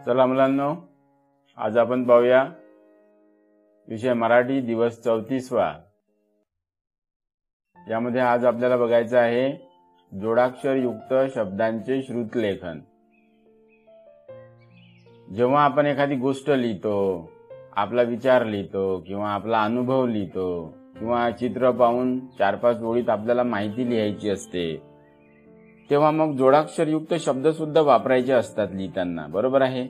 चला मुलांनो, आज आपण पाहूया विषय मराठी दिवस 34वा। यामध्ये आज आपल्याला बघायचं आहे जोडाक्षर युक्त शब्दांचे श्रुतलेखन। जेव्हा आपण एखादी गोष्ट लिहितो, आपला विचार लिहितो किंवा आपला अनुभव लिहितो किंवा चित्र पाहून 4-5 ओळीत आपल्याला माहिती लिहायची असते, तेव्हा मग जोडाक्षर युक्त शब्द सुद्धा वापरायचे असतात लिहिताना, बरोबर आहे।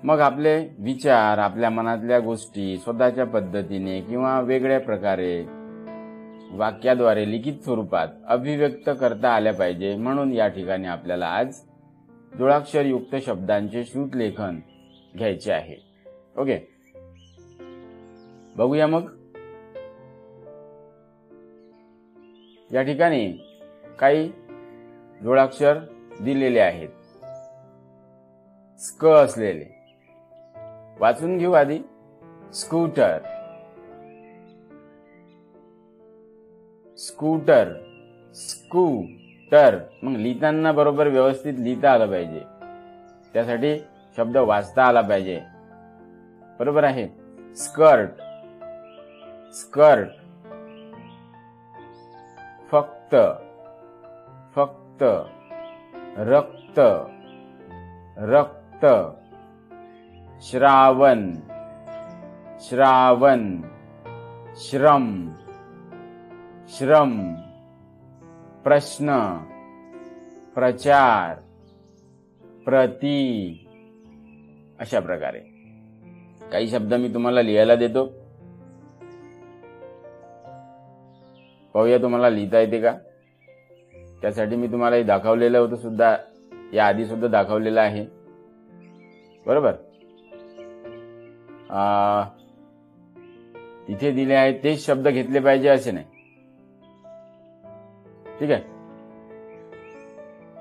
मग आपले विचार, आपल्या मनातल्या गोष्टी स्वतःच्या पद्धतीने किंवा वेगळ्या प्रकारे वाक्याद्वारे लिखित स्वरूपात अभिव्यक्त करता आल्या पाहिजे, म्हणून या ठिकाणी आपल्याला आज जोडाक्षर युक्त शब्दांचे श्रुतलेखन घ्यायचे आहे। ओके, बघूया मग। या ठिकाणी काही जोडाक्षर दिलेले आहेत, स्क असलेले। वाचून घेऊ आधी। Scooter, scooter, scooter. मग लिहिताना बरोबर व्यवस्थित लिहिता आलं पाहिजे, त्यासाठी शब्द वाचता आला पाहिजे, बरोबर आहे। Skirt, skirt. फक्त, फक्त। रक्त, रक्त। श्रावण, श्रावण। श्रम, श्रम। प्रश्न, प्रचार, प्रति। अशा प्रकारे काही शब्द मी तुम्हाला लिहायला देतो, पाहूया तुम्हाला लिहिता येते का। त्यासाठी मी तुम्हाला हे दाखवलेलं होतं सुद्धा, या आधी सुद्धा दाखवलेलं आहे, बरोबर। तिथे दिले आहेत तेच शब्द घेतले पाहिजे असे नाही, ठीक आहे।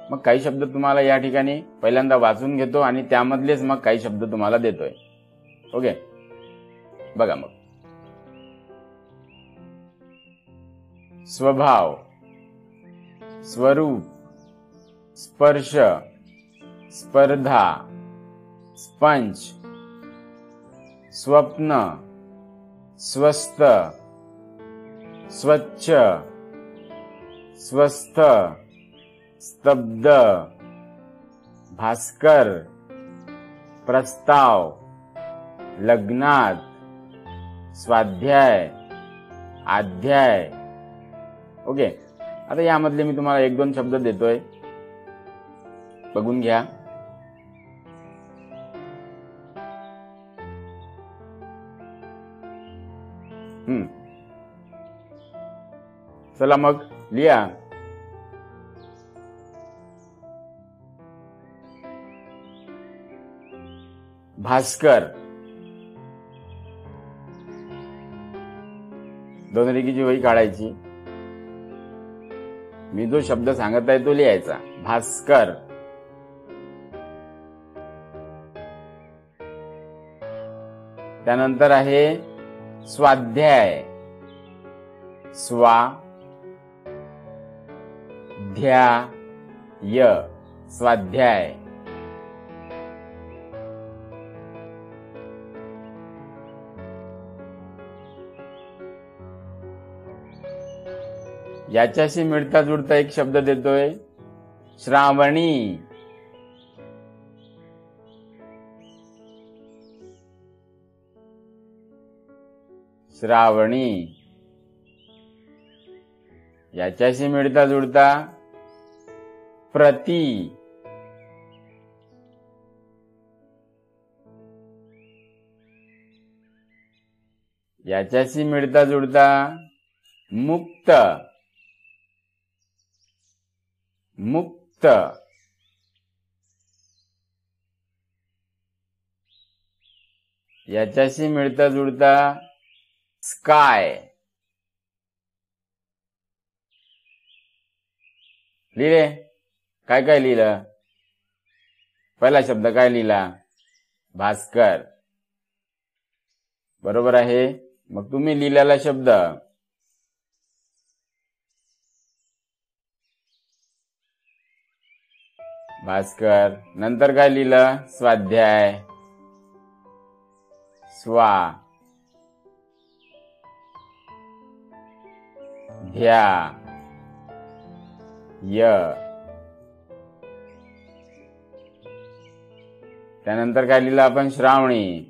मग काही शब्द तुम्हाला या ठिकाणी पहिल्यांदा वाचून घेतो आणि त्यामधलेच मग काही शब्द तुम्हाला देतोय। ओके, बघा मग। स्वभाव, स्वरूप, स्पर्श, स्पर्धा, स्पंज, स्वप्न, स्वस्थ, स्वच्छ, स्वस्थ, स्तब्ध, भास्कर, प्रस्ताव, लग्नात, स्वाध्याय, अध्याय। ओके, आता यामधले मी तुम्हाला 1-2 शब्द देतोय, बघून घ्या। चला मग लिहा। भास्कर, 2 रेघीची वही काढायची, मी जो शब्द सांगत आहे तो लिहायचा, भास्कर। त्यानंतर आहे स्वाध्याय, ध्याय, स्वाध्याय। याच्याशी मिळता जुळता एक शब्द देतोय, श्रावणी। श्रावणी। याच्याशी मिळता जुळता प्रति। याच्याशी मिळता जुळता मुक्त, मुक्त। याच्याशी मिळता जुळता स्काय। लिहिले? काय काय लिहिलं? पहिला शब्द काय लिहिला? भास्कर, बरोबर आहे। मग तुम्ही लिहिलेला शब्द भास्कर. नंतर काय लिहिलं? स्वाध्याय. स्वा ध्या य. त्यानंतर काय लिहिलं आपण? श्रावणी.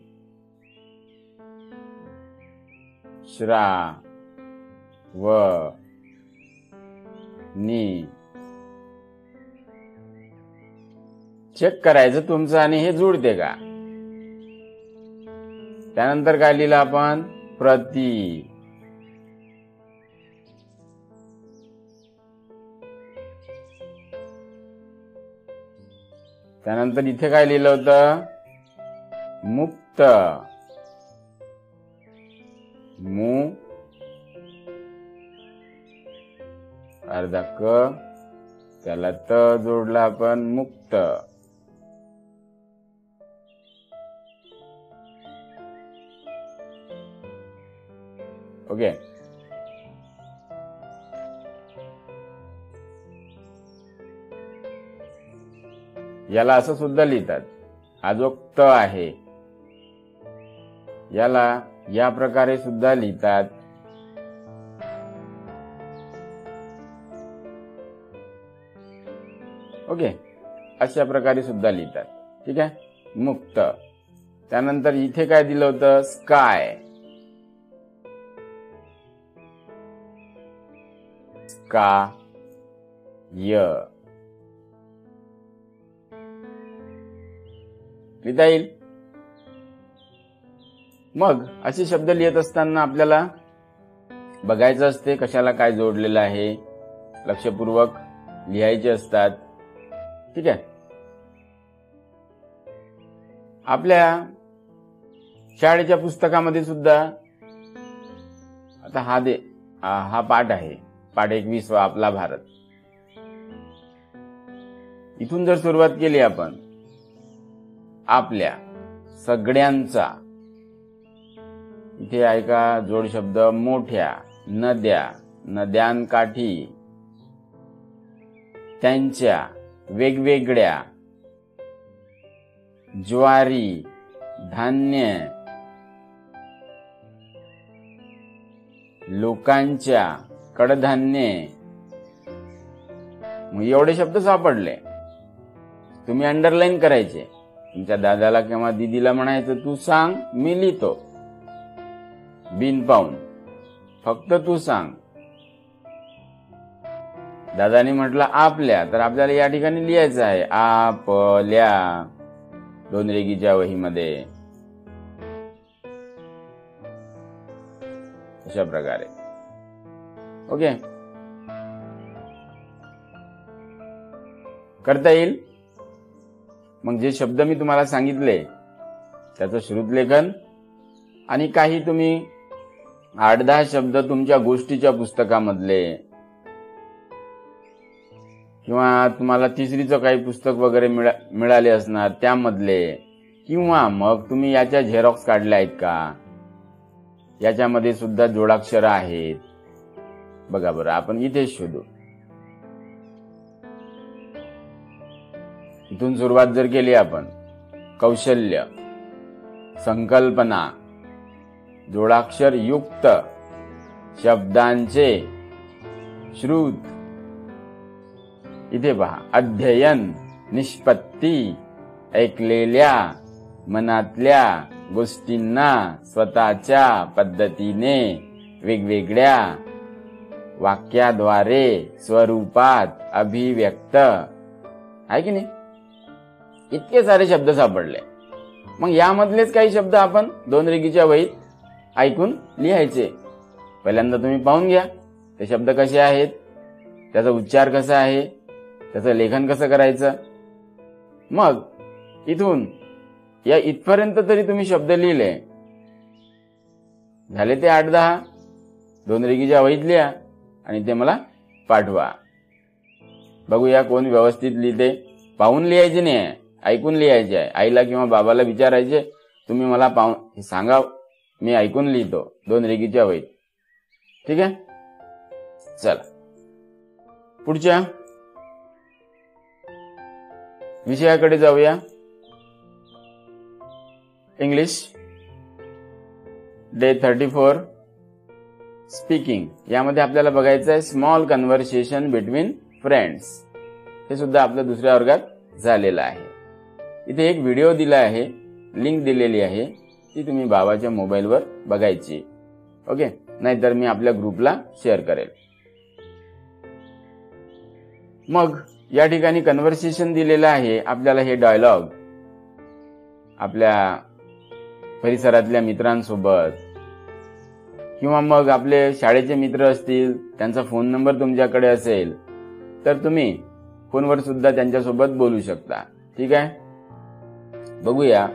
श्रा व नी. चेक करायचं तुमचं आणि हे जुळते का. त्यानंतर काय लिहिलं आपण? प्रति. त्यानंतर इथे काय लिहिलं होतं? मुक्त. मु अर्धा क, त्याला त जोडला आपण, मुक्त. ओके. याला असं सुद्धा लिहितात. हा जो त आहे याला या प्रकारे सुद्धा लिहितात. ओके, अशा प्रकारे सुद्धा लिहितात. ठीक आहे, मुक्त. त्यानंतर इथे काय दिलं होतं? स्काय. स्का य. लिहिता येईल. मग असे शब्द लिहित असताना आपल्याला बघायचं असते कशाला काय जोडलेलं आहे, लक्षपूर्वक लिहायचे असतात. ठीक आहे. आपल्या शाळेच्या पुस्तकामध्ये सुद्धा आता हा पाठ आहे, पाठ 21 आपला भारत. इथून जर सुरुवात केली आपण, आपल्या सगळ्यांचा, इथे आहे का जोड शब्द? मोठ्या नद्या, नद्यांकाठी, त्यांच्या, वेगवेगळ्या, ज्वारी, धान्य, लोकांच्या, कडधान्य. मग एवढे शब्द सापडले. तुम्ही अंडरलाईन करायचे. तुमच्या दादाला किंवा दीदीला म्हणायचं, तू सांग, मी लिहितो. बिन पाहून फक्त तू सांग. दादानी म्हटलं आपल्या, तर आपल्याला या ठिकाणी लिहायचं आहे आपल्या, 2 रेगीच्या वहीमध्ये. अशा प्रकारे. ओके, करता येईल. मग जे शब्द मी तुम्हाला सांगितले त्याचं श्रुतलेखन, आणि काही तुम्ही 8-10 शब्द तुमच्या गोष्टीच्या पुस्तकामधले, किंवा तुम्हाला तिसरीचं काही पुस्तक वगैरे मिळाले असणार त्यामधले, किंवा मग तुम्ही याच्या झेरॉक्स काढल्या आहेत का, याच्यामध्ये सुद्धा जोडाक्षर आहेत. बघा बरं, आपण इथे शोधू. इथून सुरुवात जर केली आपण, कौशल्य, संकल्पना, जोडाक्षर युक्त शब्दांचे श्रुत. इथे पहा, अध्ययन, निष्पत्ती, ऐकलेल्या, मनातल्या गोष्टींना स्वतःच्या पद्धतीने, वेगवेगळ्या वाक्याद्वारे, स्वरूपात अभिव्यक्त. आहे की नाही? इतके सारे शब्द सापडले. मग यामधलेच काही शब्द आपण 2 रेगीच्या वहीत ऐकून लिहायचे. पहिल्यांदा तुम्ही पाहून घ्या ते शब्द कसे आहेत, त्याचा उच्चार कसा आहे, त्याचं लेखन कसं करायचं. मग इथून या इथपर्यंत तरी तुम्ही शब्द लिहिले, झाले ते 8-10, 2 रेगीच्या वहीत लिहा आणि ते मला पाठवा. बघूया कोण व्यवस्थित लिहिते. पाहून लिहायचे नाही, ऐकून लिहायचे आहे. आईला किंवा बाबाला विचारायचे, तुम्ही मला पाहून सांगा, मी ऐकून लिहितो 2 रेगीच्या वहीत. ठीक आहे, चला पुढच्या. विषयाकडे जाऊया. English day 34 speaking. यामध्ये आपल्याला बघायचं आहे स्मॉल कन्व्हर्सेशन बिटवीन फ्रेंड्स. हे सुद्धा आपल्या दुसऱ्या वर्गात झालेलं आहे. इथे एक व्हिडिओ दिला आहे, लिंक दिलेली आहे, ती तुम्ही बाबाच्या मोबाईलवर बघायची. ओके, नाहीतर मी आपल्या ग्रुपला शेअर करेल. मग या ठिकाणी कन्व्हर्सेशन दिलेलं आहे. आपल्याला हे डायलॉग आपल्या परिसरातल्या मित्रांसोबत किंवा मग आपले शाळेचे मित्र असतील, त्यांचा फोन नंबर तुमच्याकडे असेल तर तुम्ही फोनवर सुद्धा त्यांच्यासोबत बोलू शकता. ठीक आहे, बघूया.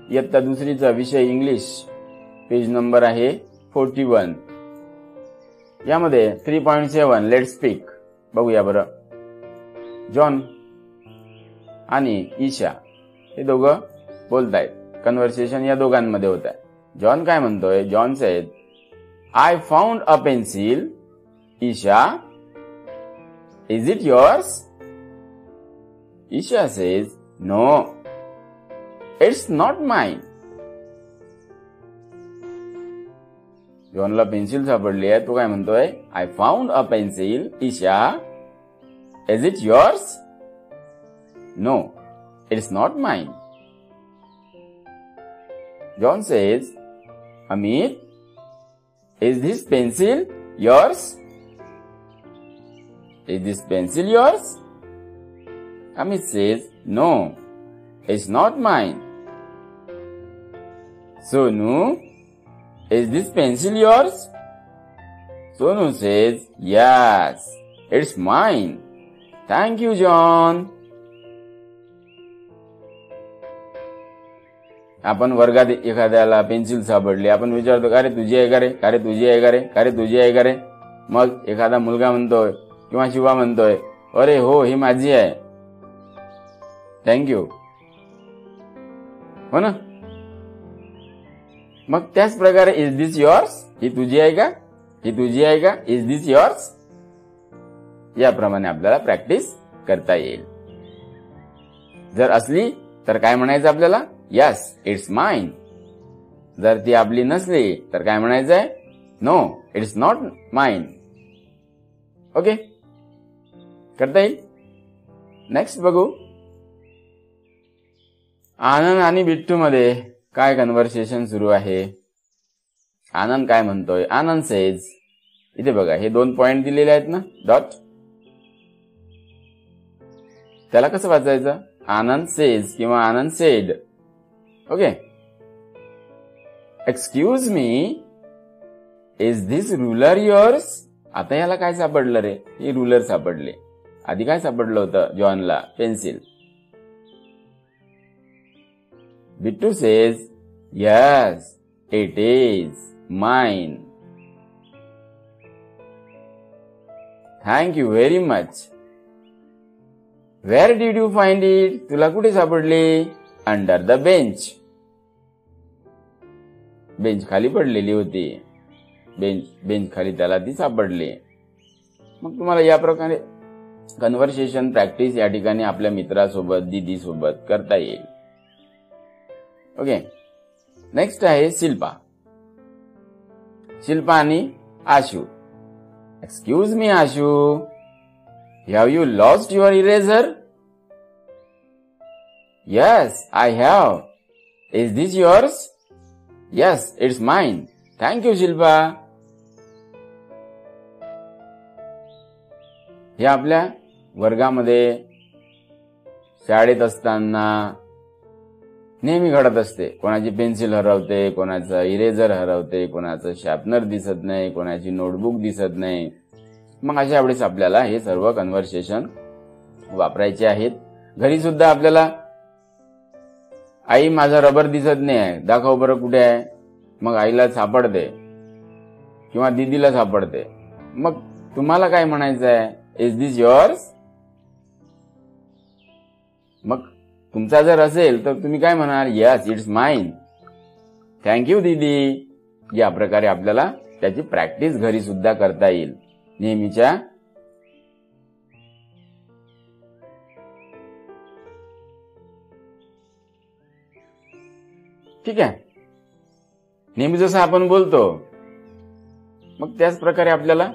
इयत्ता दुसरीचा विषय इंग्लिश, पेज नंबर आहे 41. यामध्ये 3.7 लेट स्पीक. बघूया बरं. जॉन आणि ईशा हे दोघं बोलतायत. कन्व्हर्सेशन या दोघांमध्ये होत आहे. जॉन काय म्हणतोय? John sed, I found a pencil. Isha, is it yours? Isha says, no, it's not mine. जॉनला पेन्सिल सापडली आहे. तो काय म्हणतोय? I found a pencil. Isha, is it yours? No, it's not mine. John says, Amit, is this pencil yours? Is this pencil yours? Amit says, no, it's not mine. Sonu, is this pencil yours? Sonu says, yes, it's mine. Thank you, John. आपण वर्गात एखाद्याला pencil सापडली, आपण विचारतो, अरे तुझी आहे का रे? अरे तुझी आहे का रे? अरे तुझी आहे का रे? मग एखादा मुलगा म्हणतोय किंवा शिवा म्हणतोय, अरे हो, ही माझी आहे, थँक्यू. हो ना? मग त्याच प्रकारे इज दिस युअर्स? ही तुझी आहे का? ही तुझी आहे का? Is this yours? याप्रमाणे आपल्याला प्रॅक्टिस करता येईल. जर असली तर काय म्हणायचं आपल्याला? Yes, it's mine. जर ती आपली नसली तर काय म्हणायचंय? No, it's not mine. Okay, करता येईल. नेक्स्ट बघू. आनंद आणि बिट्टू मध्ये काय कन्व्हर्सेशन सुरू आहे? आनंद काय म्हणतोय? आनंद सेज, इथे बघा हे 2 पॉइंट दिलेले आहेत ना, डॉट. त्याला कसं वाचायचं? आनंद सेज किंवा Anand said. Okay. Excuse me, is this ruler yours? आता याला काय सापडलं रे? ही रुलर सापडले. आधी काय सापडलं होतं जॉनला? Pencil. Bittu says, yes, it is mine. Thank you very much. Where did you find it? तुला कुठे सापडले? Under the bench. बेंच खाली पडलेली होती. बेंच खाली त्याला ती सापडली. मग तुम्हाला या प्रकारे कन्व्हर्सेशन प्रॅक्टिस या ठिकाणी आपल्या मित्रासोबत, दीदी सोबत करता येईल. ओके. नेक्स्ट आहे शिल्पा. शिल्पा आणि Ashu. Excuse me Ashu, have you lost your eraser? Yes, I have. Is this yours? Yes, it's mine. Thank you, Shilpa. हे आपल्या वर्गामध्ये, शाळेत असताना नेहमी घडत असते. कोणाची पेन्सिल हरवते, कोणाचं इरेजर हरवते, कोणाचं शार्पनर दिसत नाही, कोणाची नोटबुक दिसत नाही. मग अशा वेळेस आपल्याला हे सर्व कन्व्हर्सेशन वापरायचे आहेत. घरी सुद्धा आपल्याला, आई माझा रबर दिसत नाही आहे, दाखव बरं कुठे आहे. मग आईला सापडते किंवा दीदीला सापडते. मग तुम्हाला काय म्हणायचं आहे? Is this yours? मग तुमचा जर असेल तर तुम्ही काय म्हणाल? Yes, it's mine. थँक्यू दीदी. या प्रकारे आपल्याला त्याची प्रॅक्टिस घरी सुद्धा करता येईल. नेहमीच्या ठीक आहे, नेहमी जसं आपण बोलतो मग त्याच प्रकारे आपल्याला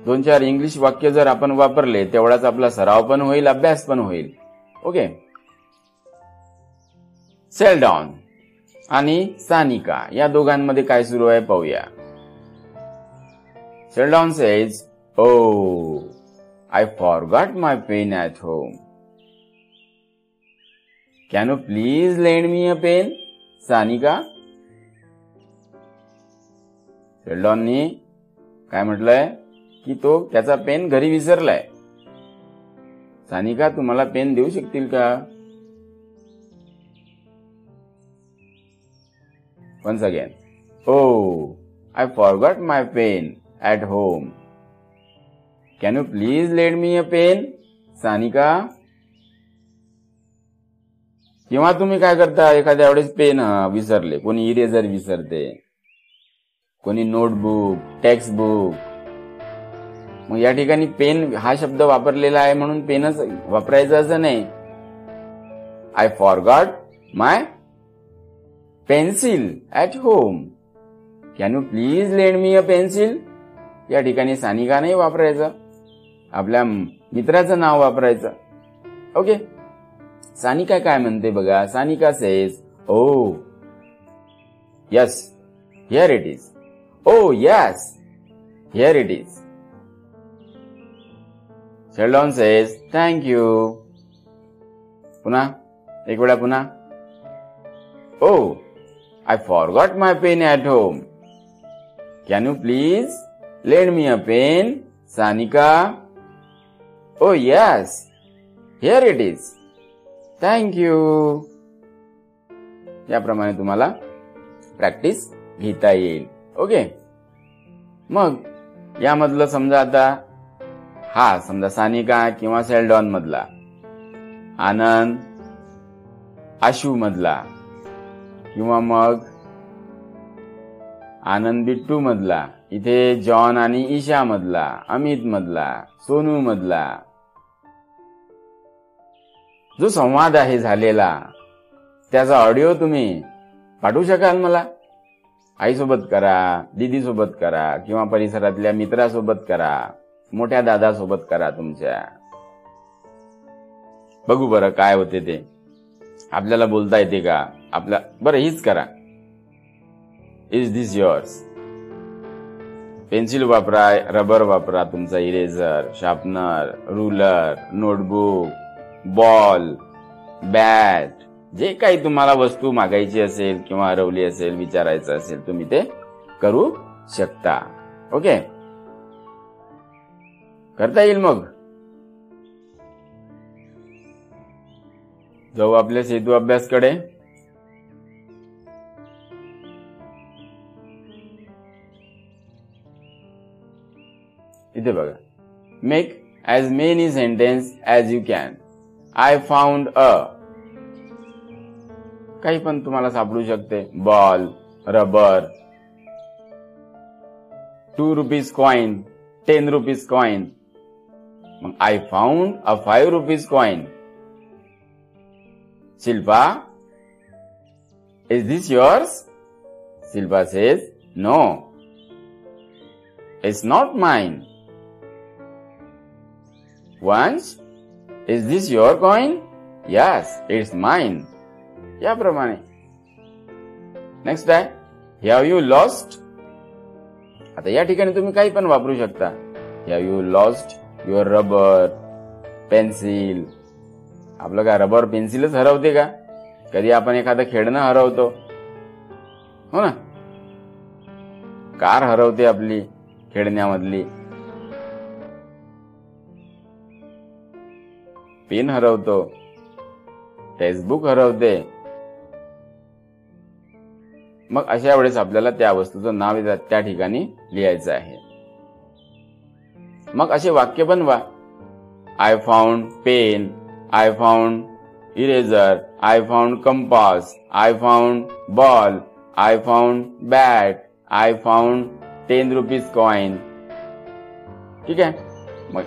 2-4 इंग्लिश वाक्य जर आपण वापरले तेवढाच आपला सराव पण होईल, अभ्यास पण होईल. ओके. सेल्डॉन आणि सानिका या दोघांमध्ये काय सुरू आहे पाहूया. सेल्डॉन says, "Oh, I forgot my pen at home. Can you please lend me a pen?" Sanika. सेल्डॉननी काय म्हटलंय की तो त्याचा पेन घरी विसरलाय. सानिका, तुम्हाला पेन देऊ शकतील का? Once again. "Oh, I forgot my pen at home. Can you please lend me a pen?" Sanika. किंवा तुम्ही काय करता, एखाद्या वेळेस पेन विसरले, कोणी इरेजर विसरते, कोणी नोटबुक, टेक्स्ट बुक. मग या ठिकाणी पेन हा शब्द वापरलेला आहे म्हणून पेनच वापरायचं असं नाही. "I forgot my pencil at home. Can you please lend me a pencil?" या ठिकाणी सानिका नाही वापरायचं, आपल्या मित्राचं नाव वापरायचं. ओके. सानिका काय म्हणते बघा. Sanika says, "Oh, yes, here it is. Oh, yes, here it is." Sheldon says, "Thank you." पुन्हा एक वेळा पुन्हा. "Oh, I forgot my pen at home. Can you please lend me a pen?" Sanika. "Oh, yes, here it is. Thank you." याप्रमाणे तुम्हाला practice घेता येईल. Okay. मग यामधलं समजा आता समजा सानिका किंवा सेल्डॉन मधला, आनंद आशू मधला, किंवा मग आनंद बिट्टू मधला, इथे जॉन आणि ईशा मधला, अमित मधला, सोनू मधला जो संवाद आहे झालेला त्याचा ऑडिओ तुम्ही पाठवू शकाल मला. आईसोबत करा, दीदीसोबत करा, किंवा परिसरातल्या मित्रासोबत करा, मोठ्या दादासोबत करा तुमच्या. बघू बरं काय होते ते, आपल्याला बोलता येते का बरं हीच करा. "Is this yours?" पेन्सिल वापरा, रबर वापरा, तुमचा eraser, sharpener, ruler, notebook, ball, bat, जे काही तुम्हाला वस्तू मागायची असेल किंवा हरवली असेल, विचारायचं असेल, तुम्ही ते करू शकता. ओके. करता येईल. मग जाऊ आपल्या सेतू अभ्यासकडे. इथे बघा. "Make as many sentences as you can. I found a." काही पण तुम्हाला सापडू शकते. Ball, rubber, 2 rupees coin, 10 rupees coin. मग "I found a 5 rupees coin." "Shilpa, is this yours?" Shilpa says, "No, it's not mine." "Once, is this your coin?" "Yes, it's mine." याप्रमाणे. Next आहे, "Have you lost?" आता या ठिकाणी तुम्ही काही पण वापरू शकता. "Have you lost your rubber pencil?" आपलं काय रबर पेन्सिलच हरवते का? कधी आपण एखादं खेळणं हरवतो, हो ना. कार हरवते आपली खेळण्यामधली, पेन हरवतो, टेक्स्टबुक हरवते. मग अशा वेळेस आपल्याला त्या वस्तूचं नाव त्या ठिकाणी लिहायचं आहे. मग असे वाक्य बनवा. "I found pen, I found eraser, I found compass, I found ball, I found bat, I found 10 rupees coin." ठीक आहे. मग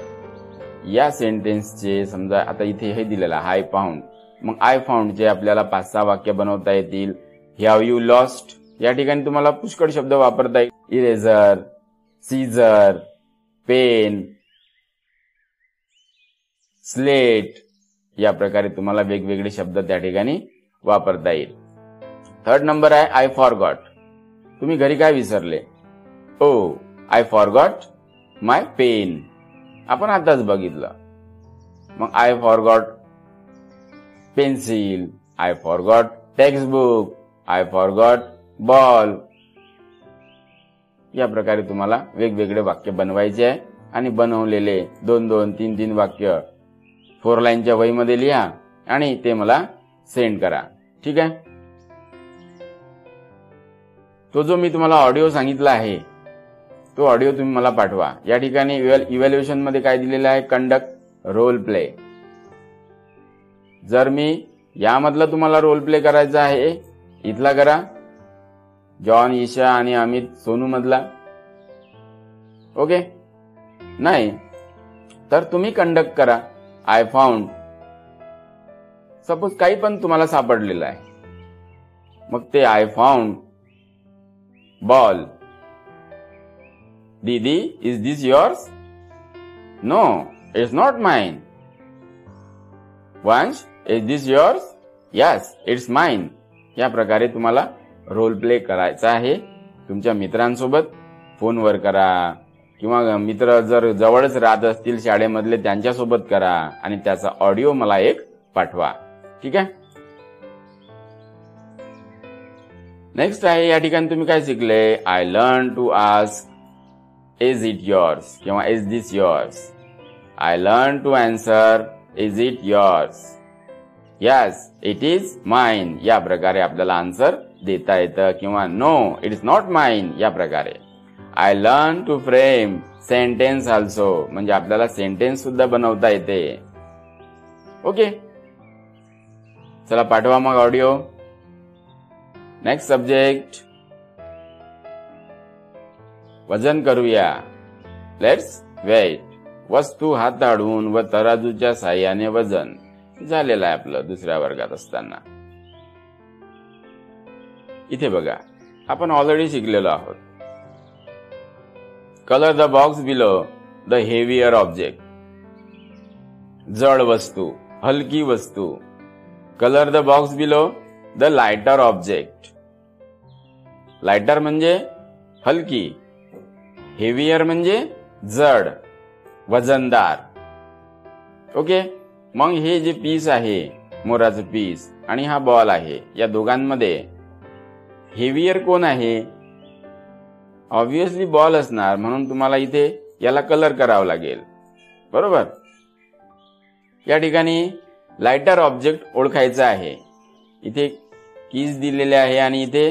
या सेंटेन्सचे समजा आता इथे हे दिलेलं "I found", मग आय फाउंडचे आपल्याला 5-6 वाक्य बनवता येतील. हॅव यू लॉस्ट या ठिकाणी तुम्हाला पुष्कळ शब्द वापरता येईल. इरेझर, सीझर, पेन, स्लेट या प्रकारे तुम्हाला वेगवेगळे शब्द त्या ठिकाणी वापरता येईल. थर्ड नंबर आहे आय फॉरगॉट. तुम्ही घरी काय विसरले? ओ आय फॉरगॉट माय पेन. आपण आताच बघितलं. मग I forgot pencil, I forgot textbook, I forgot ball. या प्रकारे तुम्हाला वेगवेगळे वाक्य बनवायचे आहे आणि बनवलेले 2-2, 3-3 वाक्य 4 लाईनच्या वहीमध्ये लिहा आणि ते मला सेंड करा. ठीक आहे. तो जो मी तुम्हाला ऑडिओ सांगितला आहे तो ऑडिओ तुम्ही मला पाठवा. या ठिकाणी इव्हॅल्युएशन मध्ये काय दिलेलं आहे? Conduct role play. जर मी यामधला तुम्हाला रोल प्ले करायचा आहे, इथला करा. जॉन, ईशा आणि अमित, सोनू मधला. ओके. नाही तर तुम्ही कंडक्ट करा. आय फाउंड, सपोज काही पण तुम्हाला सापडलेलं आहे, मग ते आय फाउंड बॉल. दीदी, is this yours? No, it's not mine. Vansh, is this yours? Yes, it's mine. या प्रकारे तुम्हाला रोल प्ले करायचा आहे. तुमच्या मित्रांसोबत फोनवर करा किंवा मित्र जर जवळच राहत असतील शाळेमधले त्यांच्यासोबत करा आणि त्याचा ऑडिओ मला एक पाठवा. ठीक आहे. नेक्स्ट आहे, या ठिकाणी तुम्ही काय शिकले? I learn to ask is it yours किंवा is this yours. I learn to answer is it yours. Yes, it is mine. या प्रकारे आपल्याला आन्सर देता येतं किंवा no, it is not mine या प्रकारे. I learn to frame sentence also, म्हणजे आपल्याला सेंटेन्स सुद्धा बनवता येते. ओके. चला पाठवा मग ऑडिओ. नेक्स्ट सब्जेक्ट, वजन करूया. Let's weigh. वस्तू हाताळून व तराजूच्या साह्याने वजन झालेलं आहे आपलं दुसऱ्या वर्गात असताना. इथे बघा, आपण ऑलरेडी शिकलेलो आहोत. Colour the box below the heavier object. जड वस्तू, हलकी वस्तू. Colour the box below the lighter object. Lighter म्हणजे हलकी, हेवियर म्हणजे जड, वजनदार. ओके. मग हे जे पीस आहे, मोराचं पीस आणि हा बॉल आहे, या दोघांमध्ये हेवियर कोण आहे? ऑब्विसली बॉल असणार, म्हणून तुम्हाला इथे याला कलर करावं लागेल. बरोबर. या ठिकाणी लाइटर ऑब्जेक्ट ओळखायचा आहे. इथे कीज दिलेले आहे आणि इथे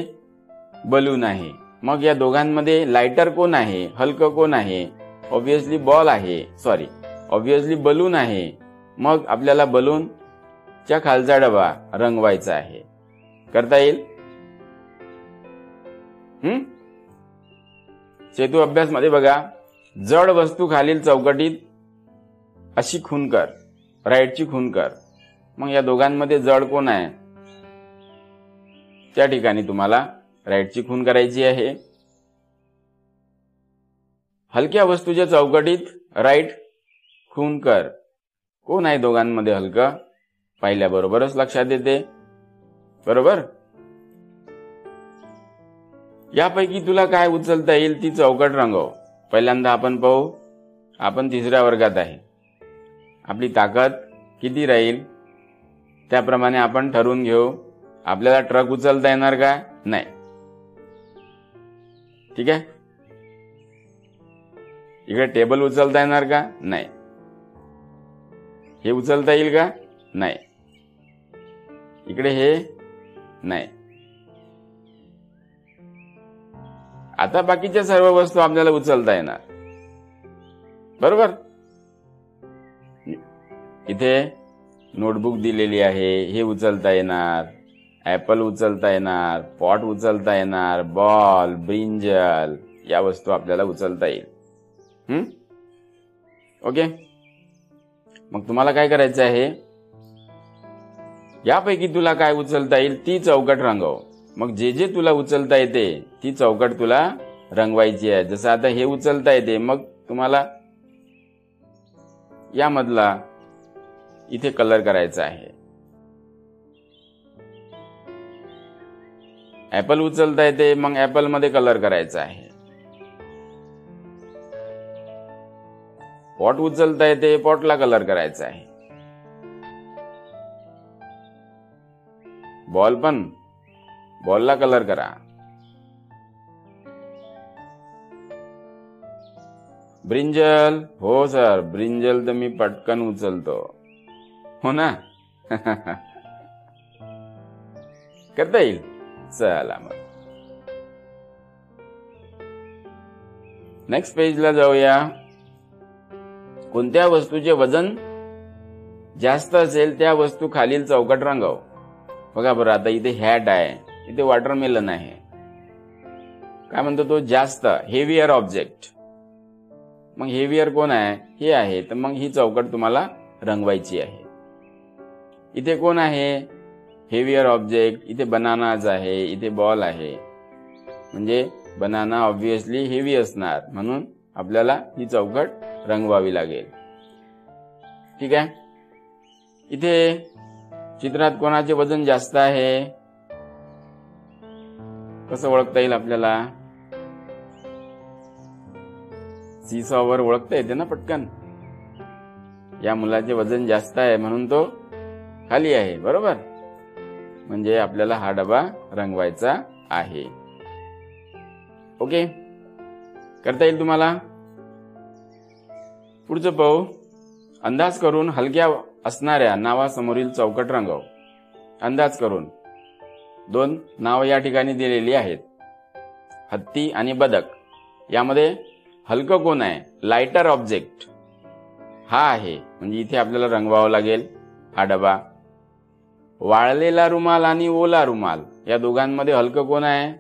बलून आहे. मग या दोघांमध्ये लाइटर कोण आहे, हलकं कोण आहे? ऑब्विसली बॉल आहे, सॉरी ऑब्विसली बलून आहे. मग आपल्याला बलूनच्या खालचा डबा रंगवायचा आहे. करता येईल? सेतू अभ्यास मध्ये बघा, जड वस्तू खालील चौकटीत अशी खून कर, राईटची खून कर. मग या दोघांमध्ये जड कोण आहे? त्या ठिकाणी तुम्हाला राईटची खून करायची आहे. हलक्या वस्तूच्या चौकटीत राईट खून कर. कोण आहे दोघांमध्ये हलकं? पाहिल्याबरोबरच लक्षात येते. बरोबर. यापैकी तुला काय उचलता येईल ती चौकट रंगव. पहिल्यांदा आपण पाहू. आपण 3ऱ्या वर्गात आहे. आपली ताकद किती राहील त्याप्रमाणे आपण ठरवून घेऊ. आपल्याला ट्रक उचलता येणार का? नाही. ठीक आहे. इकडे टेबल उचलता येणार का? नाही. हे उचलता येईल का? नाही. इकडे हे नाही. आता बाकीच्या सर्व वस्तू आपल्याला उचलता येणार. बरोबर. इथे नोटबुक दिलेली आहे, हे उचलता येणार. ऍपल उचलता येणार, पॉट उचलता येणार, बॉल, ब्रिंजल या वस्तू आपल्याला उचलता येईल. ओके. मग तुम्हाला काय करायचं आहे? यापैकी तुला काय उचलता येईल ती चौकट रंगव. मग जे जे तुला उचलता येते ती चौकट तुला रंगवायची आहे. जसं आता हे उचलता येते, मग तुम्हाला यामधला इथे कलर करायचा आहे. ऍपल उचलता येते, मग ऍपल मध्ये कलर करायचा आहे. पॉट उचलता येते, पॉटला कलर करायचा आहे. बॉल पण, बॉलला कलर करा. ब्रिंजल, हो सर, ब्रिंजल तर मी पटकन उचलतो, हो ना. करता येईल. चला मग नेक्स्ट पेजला जाऊया. कोणत्या वस्तूचे वजन जास्त असेल त्या वस्तू खालील चौकट रंगव. बघा बरं, आता इथे हॅट आहे, इथे वॉटरमेलन आहे. काय म्हणतो तो? जास्त, हेवियर ऑब्जेक्ट. मग हेवियर कोण आहे? हे आहे. तर मग ही चौकट तुम्हाला रंगवायची आहे. इथे कोण आहे? Heavier object. इथे बनानाज आहे, इथे बॉल आहे. म्हणजे बनाना ऑब्विसली हेवी असणार, म्हणून आपल्याला ही चौकट रंगवावी लागेल. ठीक आहे. इथे चित्रात कोणाचे वजन जास्त आहे कसं ओळखता येईल आपल्याला? सीसॉवर ओळखता येते ना पटकन. या मुलाचे वजन जास्त आहे म्हणून तो खाली आहे, बरोबर. म्हणजे आपल्याला हा डबा रंगवायचा आहे. ओके, करता येईल तुम्हाला. पुढचं पाहू. अंदाज करून हलक्या असणाऱ्या नावासमोरील चौकट रंगव. अंदाज करून 2 नाव या ठिकाणी दिलेली आहेत, हत्ती आणि बदक. यामध्ये हलकं कोण आहे? लाइटर ऑब्जेक्ट हा आहे, म्हणजे इथे आपल्याला रंगवावं लागेल हा डबा. वाळलेला रुमाल आणि ओला रुमाल या दोघांमध्ये हलकं कोण आहे?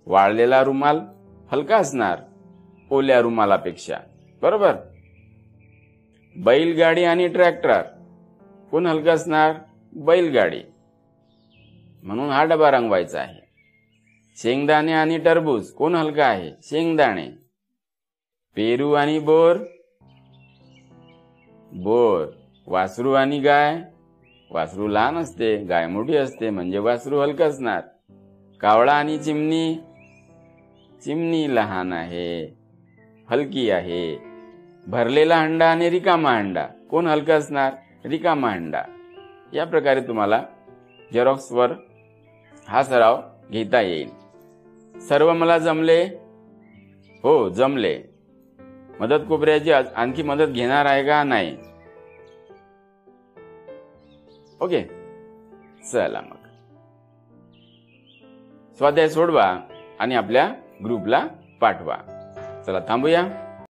वाळलेला रुमाल हलका असणार ओल्या रुमालापेक्षा, बरोबर. बैलगाडी आणि ट्रॅक्टर कोण हलका असणार? बैलगाडी. म्हणून हा डबा रंगवायचा आहे. शेंगदाणे आणि टरबूज कोण हलका आहे? शेंगदाणे. पेरू आणि बोर, बोर. वासरू आणि गाय, वासरू लहान असते, गाय मोठी असते, म्हणजे वासरू हलका असणार. कावळा आणि चिमणी, चिमणी लहान आहे, हलकी आहे. भरलेला हंडा आणि रिकामा हंडा कोण हलका असणार? रिकामा हंडा. या प्रकारे तुम्हाला झेरॉक्सवर हा सराव घेता येईल. सर्व मला जमले? हो, जमले. मदत कोपऱ्याची आणखी मदत घेणार आहे का? नाही. ओके, चला मग स्वाध्याय सोडवा आणि आपल्या ग्रुपला पाठवा. चला थांबूया.